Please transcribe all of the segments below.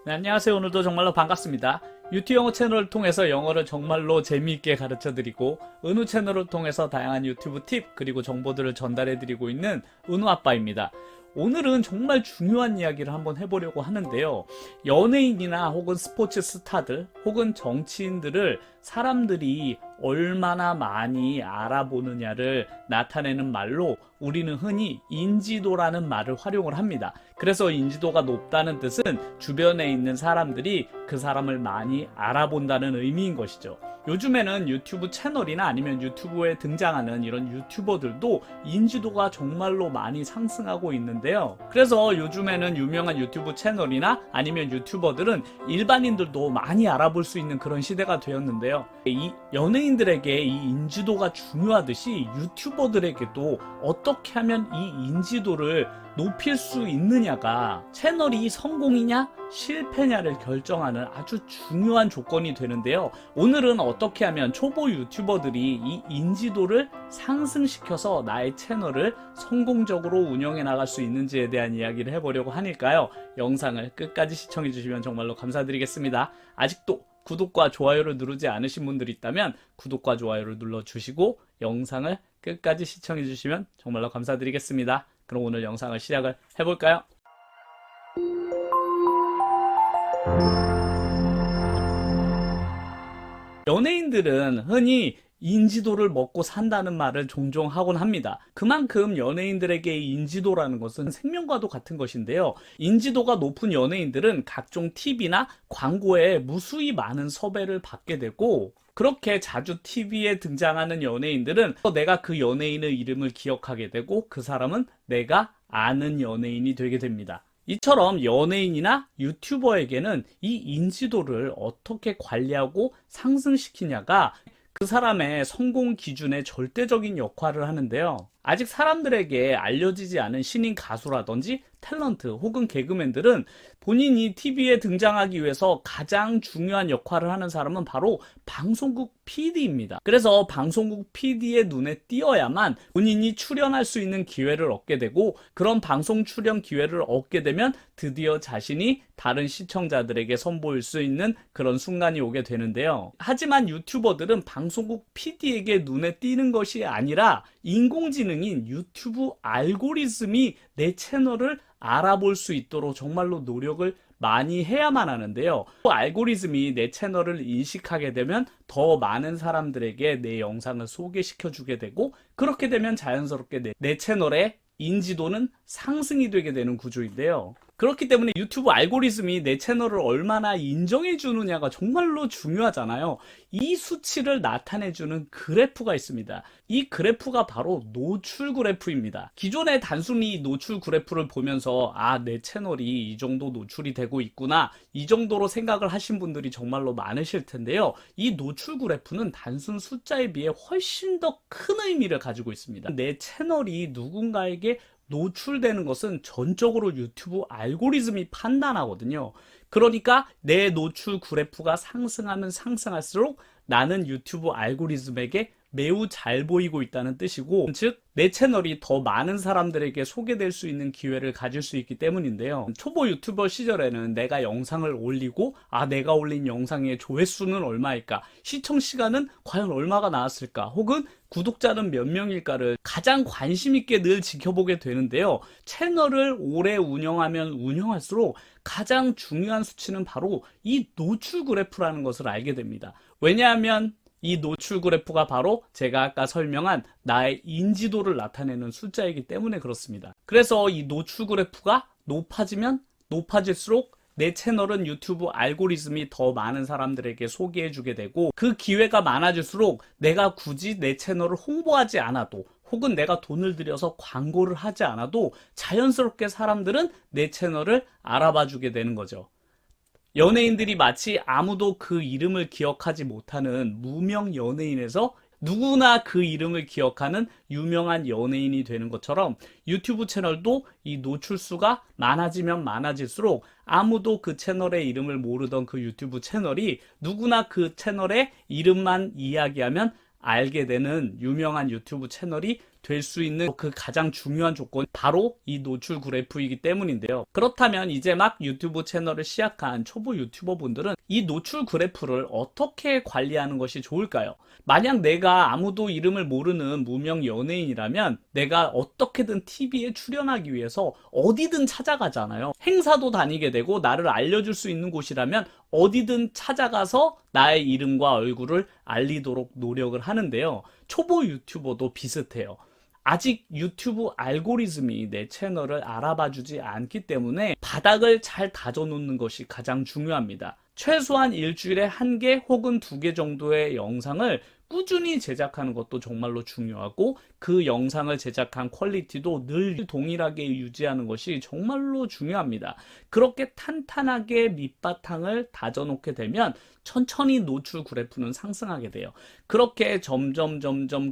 네, 안녕하세요. 오늘도 정말로 반갑습니다. 유튜브 영어 채널을 통해서 영어를 정말로 재미있게 가르쳐드리고 은우 채널을 통해서 다양한 유튜브 팁 그리고 정보들을 전달해드리고 있는 은우 아빠입니다. 오늘은 정말 중요한 이야기를 한번 해보려고 하는데요. 연예인이나 혹은 스포츠 스타들 혹은 정치인들을 사람들이 얼마나 많이 알아보느냐를 나타내는 말로 우리는 흔히 인지도라는 말을 활용을 합니다. 그래서 인지도가 높다는 뜻은 주변에 있는 사람들이 그 사람을 많이 알아본다는 의미인 것이죠. 요즘에는 유튜브 채널이나 아니면 유튜브에 등장하는 이런 유튜버들도 인지도가 정말로 많이 상승하고 있는데요. 그래서 요즘에는 유명한 유튜브 채널이나 아니면 유튜버들은 일반인들도 많이 알아볼 수 있는 그런 시대가 되었는데요. 이 연예인들에게 이 인지도가 중요하듯이 유튜버들에게도 어떻게 하면 이 인지도를 높일 수 있느냐가 채널이 성공이냐 실패냐를 결정하는 아주 중요한 조건이 되는데요. 오늘은 어떻게 하면 초보 유튜버들이 이 인지도를 상승시켜서 나의 채널을 성공적으로 운영해 나갈 수 있는지에 대한 이야기를 해보려고 하니까요. 영상을 끝까지 시청해 주시면 정말로 감사드리겠습니다. 아직도 구독과 좋아요를 누르지 않으신 분들이 있다면 구독과 좋아요를 눌러주시고 영상을 끝까지 시청해 주시면 정말로 감사드리겠습니다. 그럼 오늘 영상을 시작을 해볼까요? 연예인들은 흔히 인지도를 먹고 산다는 말을 종종 하곤 합니다. 그만큼 연예인들에게 인지도라는 것은 생명과도 같은 것인데요. 인지도가 높은 연예인들은 각종 TV나 광고에 무수히 많은 섭외를 받게 되고 그렇게 자주 TV에 등장하는 연예인들은 내가 그 연예인의 이름을 기억하게 되고 그 사람은 내가 아는 연예인이 되게 됩니다. 이처럼 연예인이나 유튜버에게는 이 인지도를 어떻게 관리하고 상승시키냐가 그 사람의 성공 기준의 절대적인 역할을 하는데요. 아직 사람들에게 알려지지 않은 신인 가수라든지 탤런트 혹은 개그맨들은 본인이 TV에 등장하기 위해서 가장 중요한 역할을 하는 사람은 바로 방송국 PD입니다. 그래서 방송국 PD의 눈에 띄어야만 본인이 출연할 수 있는 기회를 얻게 되고 그런 방송 출연 기회를 얻게 되면 드디어 자신이 다른 시청자들에게 선보일 수 있는 그런 순간이 오게 되는데요. 하지만 유튜버들은 방송국 PD에게 눈에 띄는 것이 아니라 인공지능인 유튜브 알고리즘이 내 채널을 알아볼 수 있도록 정말로 노력을 많이 해야만 하는데요. 또 알고리즘이 내 채널을 인식하게 되면 더 많은 사람들에게 내 영상을 소개시켜 주게 되고 그렇게 되면 자연스럽게 내 채널의 인지도는 상승이 되게 되는 구조인데요. 그렇기 때문에 유튜브 알고리즘이 내 채널을 얼마나 인정해 주느냐가 정말로 중요하잖아요. 이 수치를 나타내 주는 그래프가 있습니다. 이 그래프가 바로 노출 그래프입니다. 기존에 단순히 노출 그래프를 보면서 내 채널이 이 정도 노출이 되고 있구나 이 정도로 생각을 하신 분들이 정말로 많으실 텐데요. 이 노출 그래프는 단순 숫자에 비해 훨씬 더 큰 의미를 가지고 있습니다. 내 채널이 누군가에게 노출되는 것은 전적으로 유튜브 알고리즘이 판단하거든요. 그러니까 내 노출 그래프가 상승하면 상승할수록 나는 유튜브 알고리즘에게 매우 잘 보이고 있다는 뜻이고 즉 내 채널이 더 많은 사람들에게 소개될 수 있는 기회를 가질 수 있기 때문인데요. 초보 유튜버 시절에는 내가 영상을 올리고 내가 올린 영상의 조회수는 얼마일까? 시청 시간은 과연 얼마가 나왔을까? 혹은 구독자는 몇 명일까를 가장 관심 있게 늘 지켜보게 되는데요. 채널을 오래 운영하면 운영할수록 가장 중요한 수치는 바로 이 노출 그래프라는 것을 알게 됩니다. 왜냐하면 이 노출 그래프가 바로 제가 아까 설명한 나의 인지도를 나타내는 숫자이기 때문에 그렇습니다. 그래서 이 노출 그래프가 높아지면 높아질수록 내 채널은 유튜브 알고리즘이 더 많은 사람들에게 소개해주게 되고 그 기회가 많아질수록 내가 굳이 내 채널을 홍보하지 않아도 혹은 내가 돈을 들여서 광고를 하지 않아도 자연스럽게 사람들은 내 채널을 알아봐주게 되는 거죠. 연예인들이 마치 아무도 그 이름을 기억하지 못하는 무명 연예인에서 누구나 그 이름을 기억하는 유명한 연예인이 되는 것처럼 유튜브 채널도 이 노출수가 많아지면 많아질수록 아무도 그 채널의 이름을 모르던 그 유튜브 채널이 누구나 그 채널의 이름만 이야기하면 알게 되는 유명한 유튜브 채널이 될 수 있는 그 가장 중요한 조건 바로 이 노출 그래프이기 때문인데요. 그렇다면 이제 막 유튜브 채널을 시작한 초보 유튜버 분들은 이 노출 그래프를 어떻게 관리하는 것이 좋을까요? 만약 내가 아무도 이름을 모르는 무명 연예인이라면 내가 어떻게든 TV에 출연하기 위해서 어디든 찾아가잖아요. 행사도 다니게 되고 나를 알려줄 수 있는 곳이라면 어디든 찾아가서 나의 이름과 얼굴을 알리도록 노력을 하는데요. 초보 유튜버도 비슷해요. 아직 유튜브 알고리즘이 내 채널을 알아봐 주지 않기 때문에 바닥을 잘 다져놓는 것이 가장 중요합니다. 최소한 일주일에 1개 혹은 2개 정도의 영상을 꾸준히 제작하는 것도 정말로 중요하고 그 영상을 제작한 퀄리티도 늘 동일하게 유지하는 것이 정말로 중요합니다. 그렇게 탄탄하게 밑바탕을 다져놓게 되면 천천히 노출 그래프는 상승하게 돼요. 그렇게 점점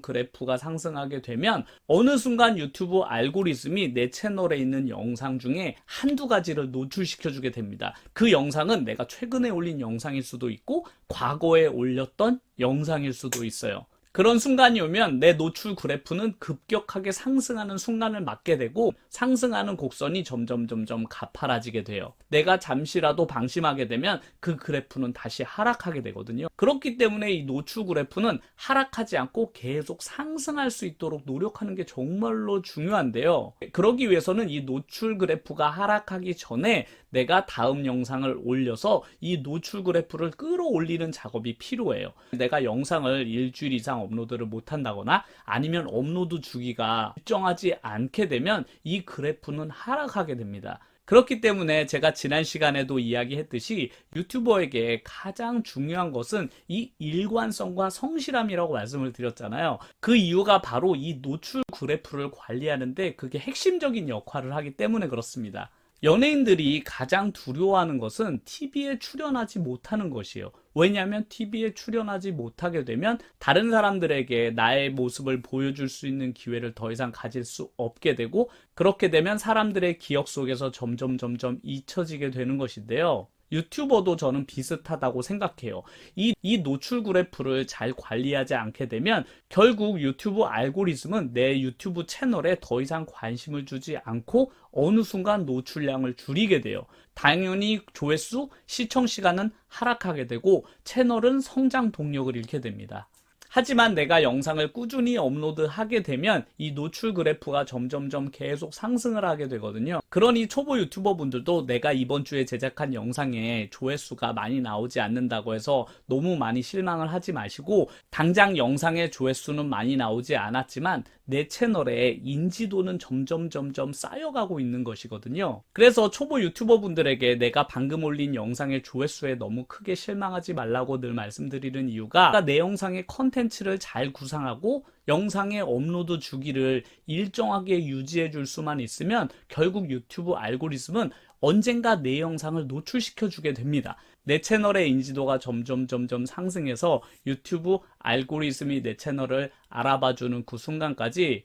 그래프가 상승하게 되면 어느 순간 유튜브 알고리즘이 내 채널에 있는 영상 중에 한두 가지를 노출시켜주게 됩니다. 그 영상은 내가 최근에 올린 영상일 수도 있고 과거에 올렸던 영상일 수도 있어요. 그런 순간이 오면 내 노출 그래프는 급격하게 상승하는 순간을 맞게 되고 상승하는 곡선이 점점 가파라지게 돼요. 내가 잠시라도 방심하게 되면 그 그래프는 다시 하락하게 되거든요. 그렇기 때문에 이 노출 그래프는 하락하지 않고 계속 상승할 수 있도록 노력하는 게 정말로 중요한데요. 그러기 위해서는 이 노출 그래프가 하락하기 전에 내가 다음 영상을 올려서 이 노출 그래프를 끌어올리는 작업이 필요해요. 내가 영상을 일주일 이상 업로드를 못한다거나 아니면 업로드 주기가 일정하지 않게 되면 이 그래프는 하락하게 됩니다. 그렇기 때문에 제가 지난 시간에도 이야기했듯이 유튜버에게 가장 중요한 것은 이 일관성과 성실함이라고 말씀을 드렸잖아요. 그 이유가 바로 이 노출 그래프를 관리하는데 그게 핵심적인 역할을 하기 때문에 그렇습니다. 연예인들이 가장 두려워하는 것은 TV에 출연하지 못하는 것이에요. 왜냐하면 TV에 출연하지 못하게 되면 다른 사람들에게 나의 모습을 보여줄 수 있는 기회를 더 이상 가질 수 없게 되고 그렇게 되면 사람들의 기억 속에서 점점 잊혀지게 되는 것인데요. 유튜버도 저는 비슷하다고 생각해요. 이 노출 그래프를 잘 관리하지 않게 되면 결국 유튜브 알고리즘은 내 유튜브 채널에 더 이상 관심을 주지 않고 어느 순간 노출량을 줄이게 돼요. 당연히 조회수, 시청 시간은 하락하게 되고 채널은 성장 동력을 잃게 됩니다. 하지만 내가 영상을 꾸준히 업로드하게 되면 이 노출 그래프가 점점 계속 상승을 하게 되거든요. 그러니 초보 유튜버 분들도 내가 이번 주에 제작한 영상에 조회수가 많이 나오지 않는다고 해서 너무 많이 실망을 하지 마시고 당장 영상의 조회수는 많이 나오지 않았지만 내 채널에 인지도는 점점 쌓여가고 있는 것이거든요. 그래서 초보 유튜버 분들에게 내가 방금 올린 영상의 조회수에 너무 크게 실망하지 말라고 늘 말씀드리는 이유가 내 영상의 컨텐츠를 잘 구상하고 영상의 업로드 주기를 일정하게 유지해 줄 수만 있으면 결국 유튜브 알고리즘은 언젠가 내 영상을 노출시켜 주게 됩니다. 내 채널의 인지도가 점점 상승해서 유튜브 알고리즘이 내 채널을 알아봐주는 그 순간까지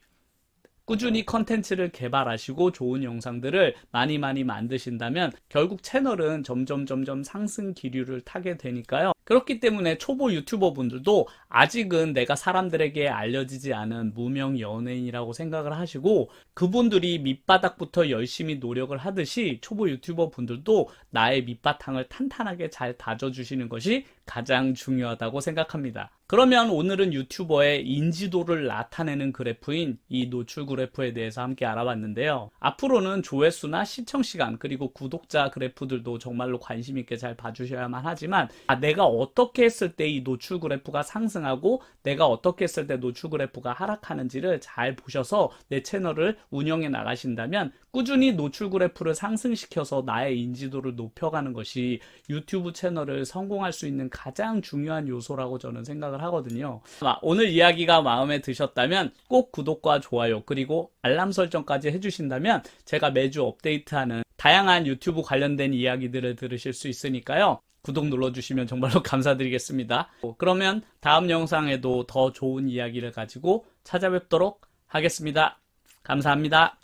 꾸준히 컨텐츠를 개발하시고 좋은 영상들을 많이 만드신다면 결국 채널은 점점 상승 기류를 타게 되니까요. 그렇기 때문에 초보 유튜버 분들도 아직은 내가 사람들에게 알려지지 않은 무명 연예인이라고 생각을 하시고 그분들이 밑바닥부터 열심히 노력을 하듯이 초보 유튜버 분들도 나의 밑바탕을 탄탄하게 잘 다져주시는 것이 가장 중요하다고 생각합니다. 그러면 오늘은 유튜버의 인지도를 나타내는 그래프인 이 노출 그래프에 대해서 함께 알아봤는데요. 앞으로는 조회수나 시청시간 그리고 구독자 그래프들도 정말로 관심 있게 잘 봐주셔야만 하지만 내가 어떻게 했을 때 이 노출 그래프가 상승하고 내가 어떻게 했을 때 노출 그래프가 하락하는지를 잘 보셔서 내 채널을 운영해 나가신다면 꾸준히 노출 그래프를 상승시켜서 나의 인지도를 높여가는 것이 유튜브 채널을 성공할 수 있는 가장 중요한 요소라고 저는 생각을 하거든요. 오늘 이야기가 마음에 드셨다면 꼭 구독과 좋아요 그리고 알람 설정까지 해주신다면 제가 매주 업데이트하는 다양한 유튜브 관련된 이야기들을 들으실 수 있으니까요. 구독 눌러주시면 정말로 감사드리겠습니다. 그러면 다음 영상에도 더 좋은 이야기를 가지고 찾아뵙도록 하겠습니다. 감사합니다.